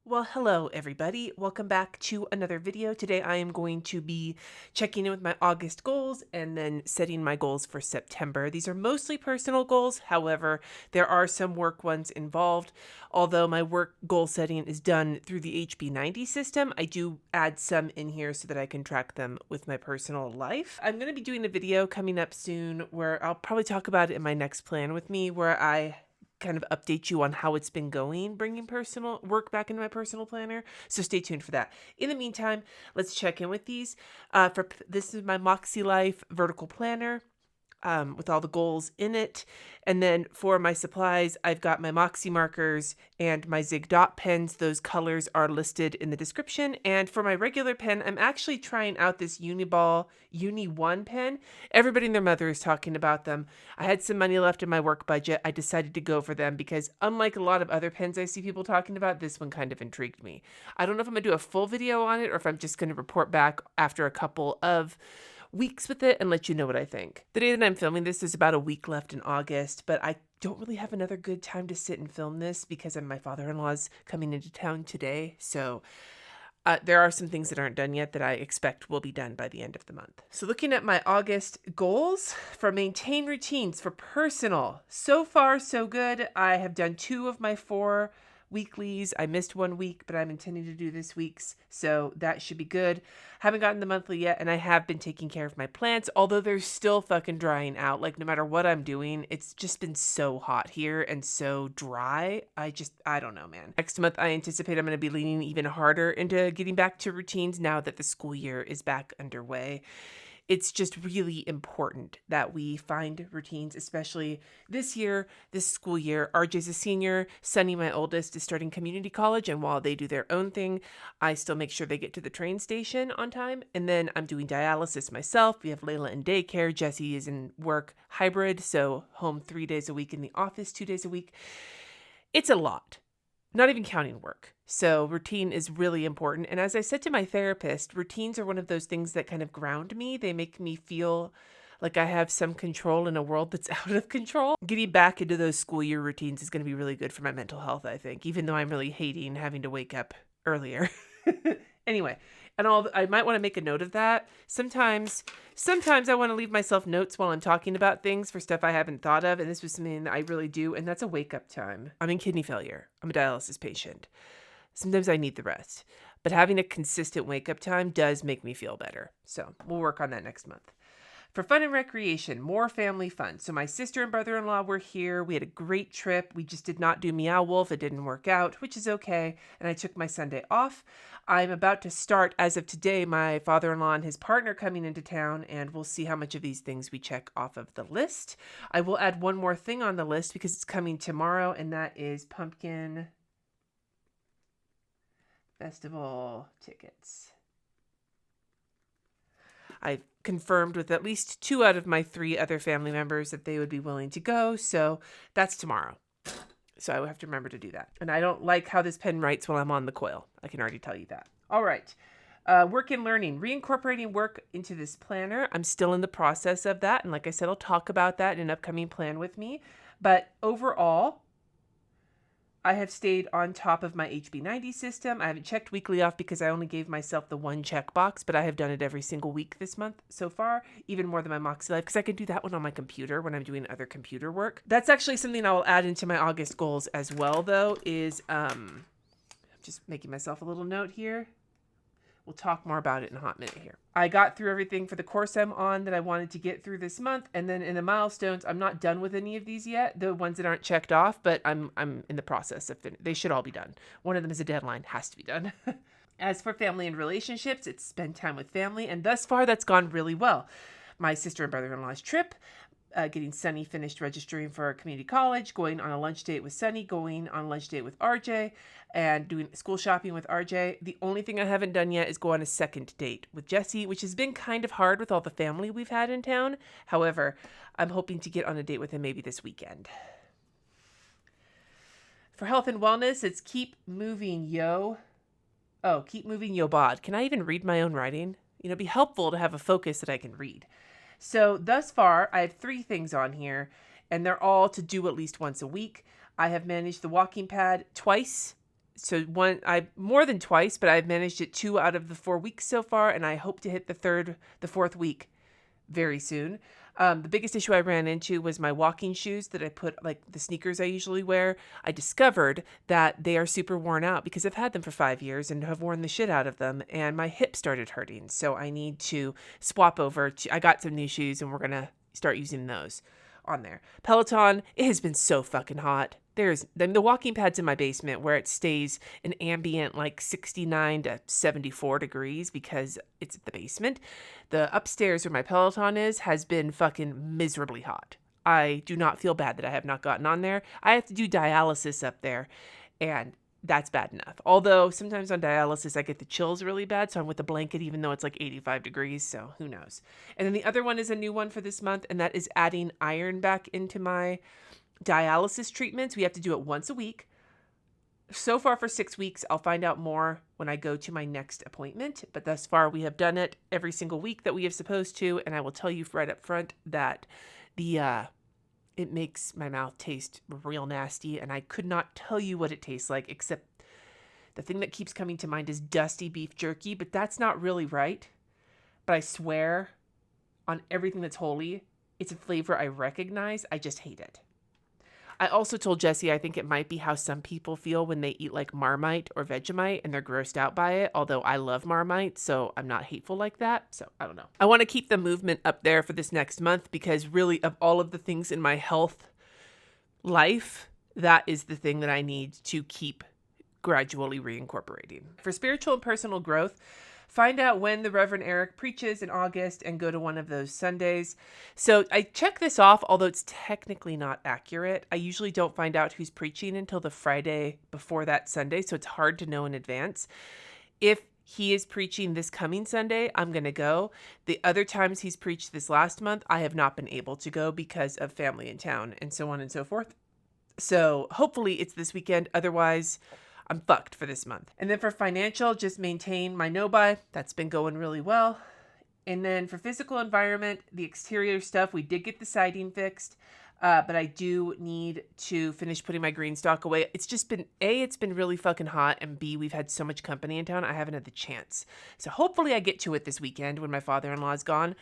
Well, hello everybody. Welcome back to another video. Today I am going to be checking in with my August goals and then setting my goals for September. These are mostly personal goals. However, there are some work ones involved. Although my work goal setting is done through the HB90 system, I do add some in here so that I can track them with my personal life. I'm going to be doing a video coming up soon where I'll probably talk about it in my next plan with me, where I kind of update you on how it's been going, bringing personal work back into my personal planner. So stay tuned for that. In the meantime, let's check in with these. This is my Makselife vertical planner. With all the goals in it. And then for my supplies, I've got my Moxie markers and my Zig Dot pens. Those colors are listed in the description. And for my regular pen, I'm actually trying out this Uniball Uni 1 pen. Everybody and their mother is talking about them. I had some money left in my work budget. I decided to go for them because unlike a lot of other pens I see people talking about, this one kind of intrigued me. I don't know if I'm going to do a full video on it or if I'm just going to report back after a couple of weeks with it and let you know what I think. The day that I'm filming this is about a week left in August, but I don't really have another good time to sit and film this because my father-in-law's coming into town today. So there are some things that aren't done yet that I expect will be done by the end of the month. So looking at my August goals for maintain routines for personal, so far so good. I have done 2 of my 4 weeklies. I missed 1 week, but I'm intending to do this week's, so that should be good. Haven't gotten the monthly yet, and I have been taking care of my plants, although they're still fucking drying out. Like, no matter what I'm doing, it's just been so hot here and so dry. I don't know, man. Next month, I anticipate I'm going to be leaning even harder into getting back to routines now that the school year is back underway. It's just really important that we find routines, especially this school year. RJ's a senior. Sunny, my oldest, is starting community college. And while they do their own thing, I still make sure they get to the train station on time. And then I'm doing dialysis myself. We have Layla in daycare. Jesse is in work hybrid. So home 3 days a week, in the office 2 days a week. It's a lot. Not even counting work. So routine is really important. And as I said to my therapist, routines are one of those things that kind of ground me. They make me feel like I have some control in a world that's out of control. Getting back into those school year routines is going to be really good for my mental health, I think, even though I'm really hating having to wake up earlier. Anyway, I might want to make a note of that. Sometimes I want to leave myself notes while I'm talking about things for stuff I haven't thought of, and this was something that I really do, and that's a wake-up time. I'm in kidney failure. I'm a dialysis patient. Sometimes I need the rest, but having a consistent wake-up time does make me feel better. So we'll work on that next month. For fun and recreation, more family fun. So my sister and brother-in-law were here. We had a great trip. We just did not do Meow Wolf. It didn't work out, which is okay. And I took my Sunday off. I'm about to start, as of today, my father-in-law and his partner coming into town, and we'll see how much of these things we check off of the list. I will add one more thing on the list because it's coming tomorrow, and that is Pumpkin Festival tickets. I've confirmed with at least 2 out of my 3 other family members that they would be willing to go. So that's tomorrow. So I will have to remember to do that. And I don't like how this pen writes while I'm on the coil. I can already tell you that. All right. Work and learning. Reincorporating work into this planner. I'm still in the process of that. And like I said, I'll talk about that in an upcoming plan with me. But overall, I have stayed on top of my HB90 system. I haven't checked weekly off because I only gave myself the 1 checkbox, but I have done it every single week this month so far, even more than my Makselife, because I can do that one on my computer when I'm doing other computer work. That's actually something I will add into my August goals as well, though, is I'm just making myself a little note here. We'll talk more about it in a hot minute here. I got through everything for the course I'm on that I wanted to get through this month. And then in the milestones, I'm not done with any of these yet, the ones that aren't checked off, but I'm in the process of they should all be done. One of them is a deadline, has to be done. As for family and relationships, it's spend time with family. And thus far, that's gone really well. My sister and brother-in-law's trip, getting Sunny finished registering for community college, going on a lunch date with Sunny, going on a lunch date with RJ, and doing school shopping with RJ. The only thing I haven't done yet is go on a second date with Jesse, which has been kind of hard with all the family we've had in town. However, I'm hoping to get on a date with him maybe this weekend. For health and wellness, it's keep moving, yo. Oh, keep moving, yo, bod. Can I even read my own writing? It'd be helpful to have a focus that I can read. So thus far, I have 3 things on here, and they're all to do at least once a week. I have managed the walking pad twice So I more than twice, but I've managed it 2 out of the 4 weeks so far, and I hope to hit the fourth week very soon. The biggest issue I ran into was my walking shoes that I put, like the sneakers I usually wear. I discovered that they are super worn out because I've had them for 5 years and have worn the shit out of them, and my hip started hurting. So I need to swap over to, I got some new shoes and we're going to start using those on there. Peloton, it has been so fucking hot. There's the walking pads in my basement where it stays an ambient like 69 to 74 degrees because it's the basement. The upstairs where my Peloton is has been fucking miserably hot. I do not feel bad that I have not gotten on there. I have to do dialysis up there, and that's bad enough. Although sometimes on dialysis I get the chills really bad, so I'm with a blanket even though it's like 85 degrees, so who knows. And then the other one is a new one for this month, and that is adding iron back into my dialysis treatments. We have to do it once a week. So far for 6 weeks. I'll find out more when I go to my next appointment, but thus far we have done it every single week that we have supposed to, and I will tell you right up front that it makes my mouth taste real nasty, and I could not tell you what it tastes like, except the thing that keeps coming to mind is dusty beef jerky, but that's not really right. But I swear on everything that's holy, it's a flavor I recognize. I just hate it. I also told Jesse I think it might be how some people feel when they eat like Marmite or Vegemite and they're grossed out by it, although I love Marmite, so I'm not hateful like that. So I don't know. I want to keep the movement up there for this next month because really of all of the things in my health life, that is the thing that I need to keep gradually reincorporating. For spiritual and personal growth, find out when the Reverend Eric preaches in August and go to one of those Sundays. So I check this off, although it's technically not accurate. I usually don't find out who's preaching until the Friday before that Sunday, so it's hard to know in advance. If he is preaching this coming Sunday, I'm going to go. The other times he's preached this last month, I have not been able to go because of family in town and so on and so forth. So hopefully it's this weekend. Otherwise, I'm fucked for this month. And then for financial, just maintain my no-buy. That's been going really well. And then for physical environment, the exterior stuff, we did get the siding fixed, but I do need to finish putting my green stock away. It's just been, A, it's been really fucking hot, and B, we've had so much company in town, I haven't had the chance. So hopefully I get to it this weekend when my father-in-law is gone.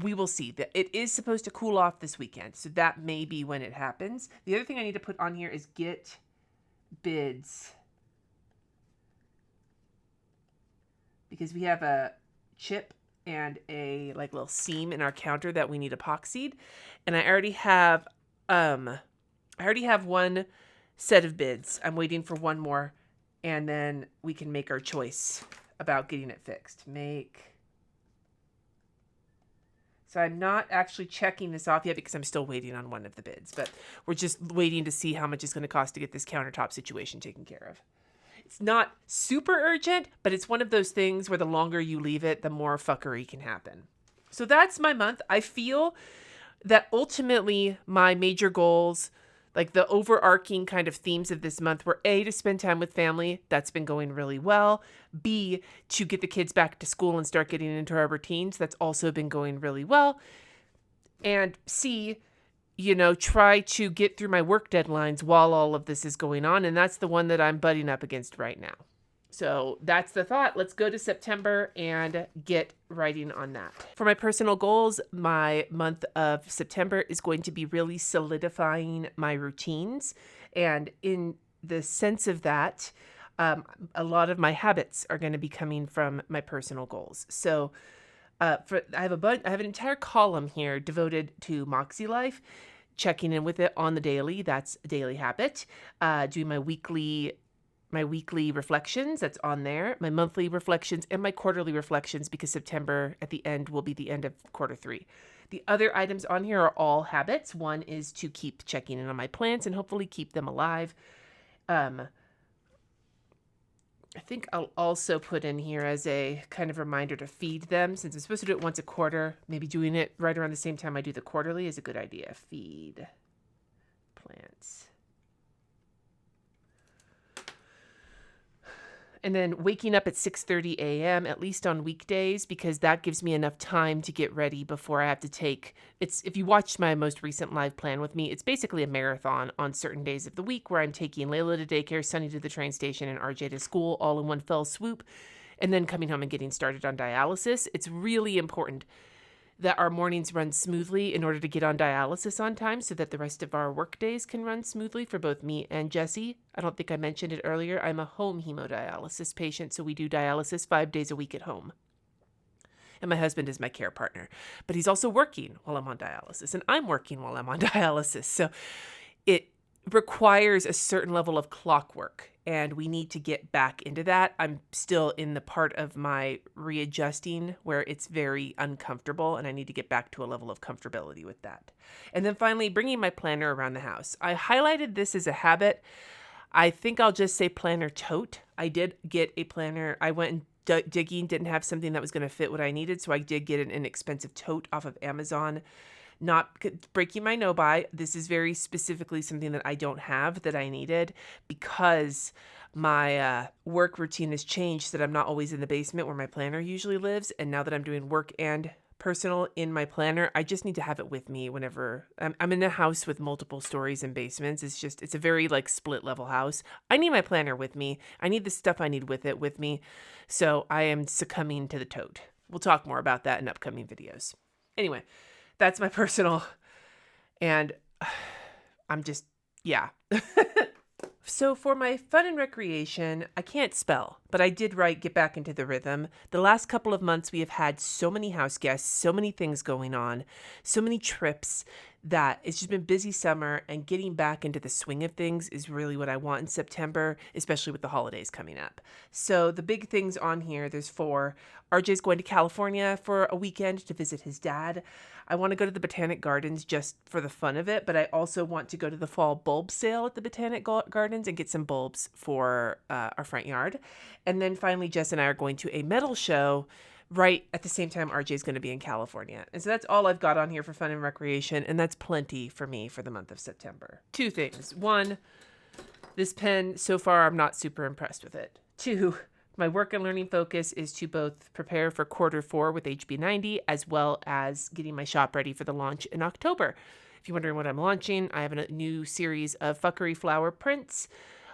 We will see. That it is supposed to cool off this weekend, so that may be when it happens. The other thing I need to put on here is get bids, because we have a chip and a like little seam in our counter that we need epoxied. And I already have one set of bids. I'm waiting for one more, and then we can make our choice about getting it fixed. So I'm not actually checking this off yet because I'm still waiting on one of the bids, but we're just waiting to see how much it's going to cost to get this countertop situation taken care of. It's not super urgent, but it's one of those things where the longer you leave it, the more fuckery can happen. So that's my month. I feel that ultimately my major goals, like the overarching kind of themes of this month, were A, to spend time with family. That's been going really well. B, to get the kids back to school and start getting into our routines. That's also been going really well. And C, try to get through my work deadlines while all of this is going on. And that's the one that I'm butting up against right now. So that's the thought. Let's go to September and get writing on that. For my personal goals, my month of September is going to be really solidifying my routines. And in the sense of that, a lot of my habits are going to be coming from my personal goals. So I have an entire column here devoted to Makselife, checking in with it on the daily. That's a daily habit. Doing my weekly reflections. That's on there. My monthly reflections and my quarterly reflections, because September at the end will be the end of quarter 3. The other items on here are all habits. One is to keep checking in on my plants and hopefully keep them alive. I think I'll also put in here as a kind of reminder to feed them, since I'm supposed to do it once a quarter. Maybe doing it right around the same time I do the quarterly is a good idea. Feed plants. And then waking up at 6:30 a.m., at least on weekdays, because that gives me enough time to get ready before I have to take, if you watched my most recent live plan with me, it's basically a marathon on certain days of the week where I'm taking Layla to daycare, Sunny to the train station, and RJ to school all in one fell swoop, and then coming home and getting started on dialysis. It's really important that our mornings run smoothly in order to get on dialysis on time so that the rest of our work days can run smoothly for both me and Jesse. I don't think I mentioned it earlier. I'm a home hemodialysis patient, so we do dialysis 5 days a week at home. And my husband is my care partner, but he's also working while I'm on dialysis, and I'm working while I'm on dialysis. So it requires a certain level of clockwork, and we need to get back into that. I'm still in the part of my readjusting where it's very uncomfortable, and I need to get back to a level of comfortability with that. And then finally, bringing my planner around the house. I highlighted this as a habit. I think I'll just say planner tote. I did get a planner. I went and digging, didn't have something that was going to fit what I needed, so I did get an inexpensive tote off of Amazon. Not breaking my no buy. This is very specifically something that I don't have that I needed because my work routine has changed so that I'm not always in the basement where my planner usually lives. And now that I'm doing work and personal in my planner, I just need to have it with me whenever I'm in a house with multiple stories and basements. It's a very like split level house. I need my planner with me. I need the stuff I need with it with me. So I am succumbing to the tote. We'll talk more about that in upcoming videos. Anyway, that's my personal, and I'm just, yeah. So for my fun and recreation, I can't spell, but I did write Get Back into the Rhythm. The last couple of months, we have had so many house guests, so many things going on, so many trips that it's just been busy summer, and getting back into the swing of things is really what I want in September, especially with the holidays coming up. So the big things on here, there's 4. RJ's going to California for a weekend to visit his dad. I want to go to the Botanic Gardens just for the fun of it, but I also want to go to the fall bulb sale at the Botanic Gardens and get some bulbs for our front yard. And then finally, Jess and I are going to a metal show right at the same time RJ is going to be in California. And so that's all I've got on here for fun and recreation, and that's plenty for me for the month of September. 2 things. 1, this pen, so far I'm not super impressed with it. 2, my work and learning focus is to both prepare for Q4 with HB90 as well as getting my shop ready for the launch in October. If you're wondering what I'm launching, I have a new series of fuckery flower prints.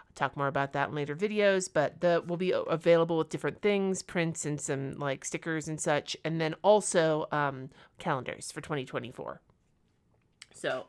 I'll talk more about that in later videos, but will be available with different things, prints and some like stickers and such, and then also calendars for 2024. So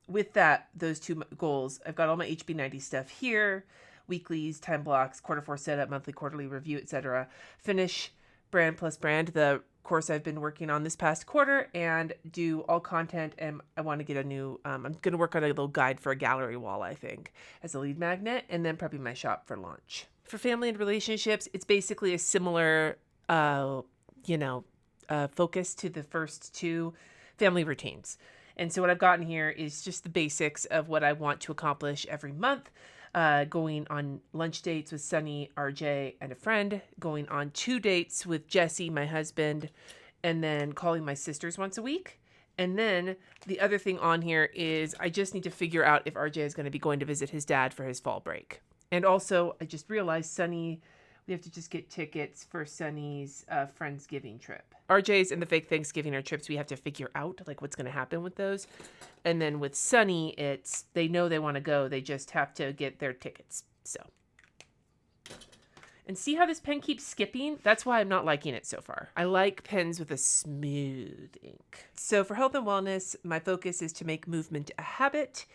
with that, those 2 goals, I've got all my HB90 stuff here. Weeklies, time blocks, Q4 setup, monthly, quarterly review, etc. Finish Brand Plus Brand, the course I've been working on this past quarter, and do all content. And I want to get a new, I'm going to work on a little guide for a gallery wall, I think, as a lead magnet, and then prepping my shop for launch. For family and relationships, it's basically a similar, focus to the first 2 family routines. And so what I've gotten here is just the basics of what I want to accomplish every month. Going on lunch dates with Sunny, RJ, and a friend, going on 2 dates with Jesse, my husband, and then calling my sisters once a week. And then the other thing on here is I just need to figure out if RJ is going to be going to visit his dad for his fall break. And also, I just realized Sunny, we have to just get tickets for Sunny's Friendsgiving trip. RJ's and the fake Thanksgiving are trips we have to figure out, like what's going to happen with those. And then with Sunny, they know they want to go. They just have to get their tickets. So, and see how this pen keeps skipping? That's why I'm not liking it so far. I like pens with a smooth ink. So for health and wellness, my focus is to make movement a habit.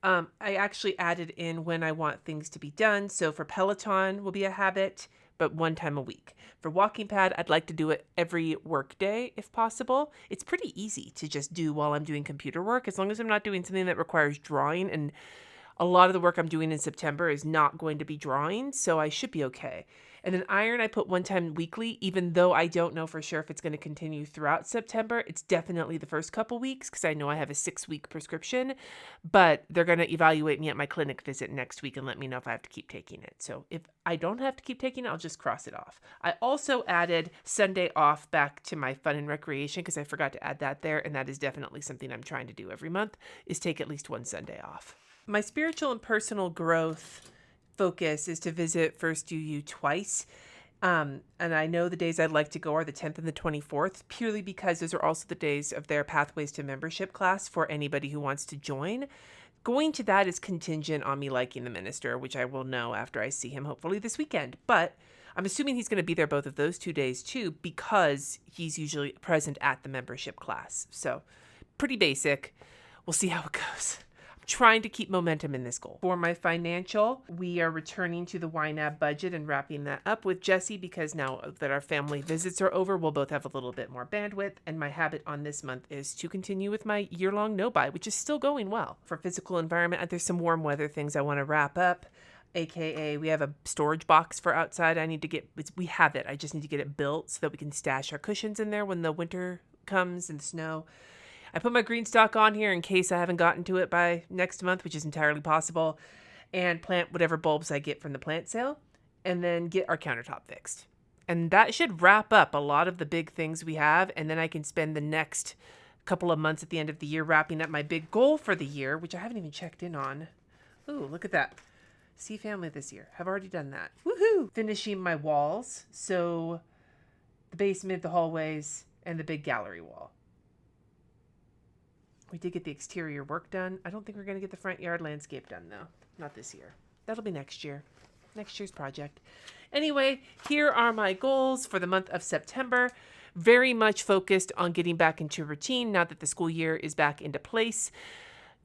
I actually added in when I want things to be done. So for Peloton will be a habit, but 1 time a week. For walking pad, I'd like to do it every work day if possible. It's pretty easy to just do while I'm doing computer work, as long as I'm not doing something that requires drawing. And a lot of the work I'm doing in September is not going to be drawing, so I should be okay. And then iron, I put 1 time weekly, even though I don't know for sure if it's going to continue throughout September. It's definitely the first couple weeks because I know I have a 6-week prescription, but they're going to evaluate me at my clinic visit next week and let me know if I have to keep taking it. So if I don't have to keep taking it, I'll just cross it off. I also added Sunday off back to my fun and recreation because I forgot to add that there, and that is definitely something I'm trying to do every month, is take at least 1 Sunday off. My spiritual and personal growth focus is to visit First UU twice. And I know the days I'd like to go are the 10th and the 24th, purely because those are also the days of their Pathways to Membership class for anybody who wants to join. Going to that is contingent on me liking the minister, which I will know after I see him hopefully this weekend. But I'm assuming he's going to be there both of those 2 days too, because he's usually present at the membership class. So pretty basic. We'll see how it goes. I'm trying to keep momentum in this goal. For my financial, we are returning to the YNAB budget and wrapping that up with Jesse, because now that our family visits are over, we'll both have a little bit more bandwidth. And my habit on this month is to continue with my year-long no-buy, which is still going well. For physical environment, there's some warm weather things I want to wrap up. AKA, we have a storage box for outside. We have it. I just need to get it built so that we can stash our cushions in there when the winter comes and the snow. I put my green stock on here in case I haven't gotten to it by next month, which is entirely possible, and plant whatever bulbs I get from the plant sale, and then get our countertop fixed. And that should wrap up a lot of the big things we have, and then I can spend the next couple of months at the end of the year wrapping up my big goal for the year, which I haven't even checked in on. Ooh, look at that. See family this year. Have already done that. Woohoo! Finishing my walls. So the basement, the hallways, and the big gallery wall. We did get the exterior work done. I don't think we're going to get the front yard landscape done, though. Not this year. That'll be next year. Next year's project. Anyway, here are my goals for the month of September. Very much focused on getting back into routine now that the school year is back into place.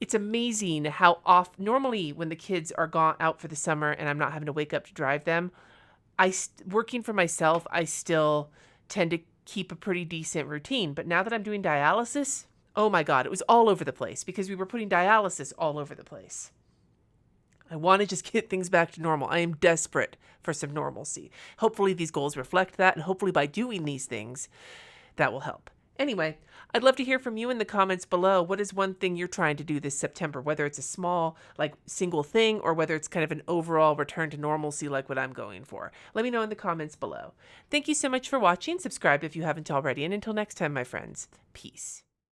It's amazing how normally when the kids are gone out for the summer and I'm not having to wake up to drive them, working for myself, I still tend to keep a pretty decent routine. But now that I'm doing dialysis, oh my God, it was all over the place because we were putting dialysis all over the place. I want to just get things back to normal. I am desperate for some normalcy. Hopefully these goals reflect that, and hopefully by doing these things, that will help. Anyway, I'd love to hear from you in the comments below. What is one thing you're trying to do this September, whether it's a small, single thing, or whether it's kind of an overall return to normalcy like what I'm going for. Let me know in the comments below. Thank you so much for watching. Subscribe if you haven't already. And until next time, my friends, peace.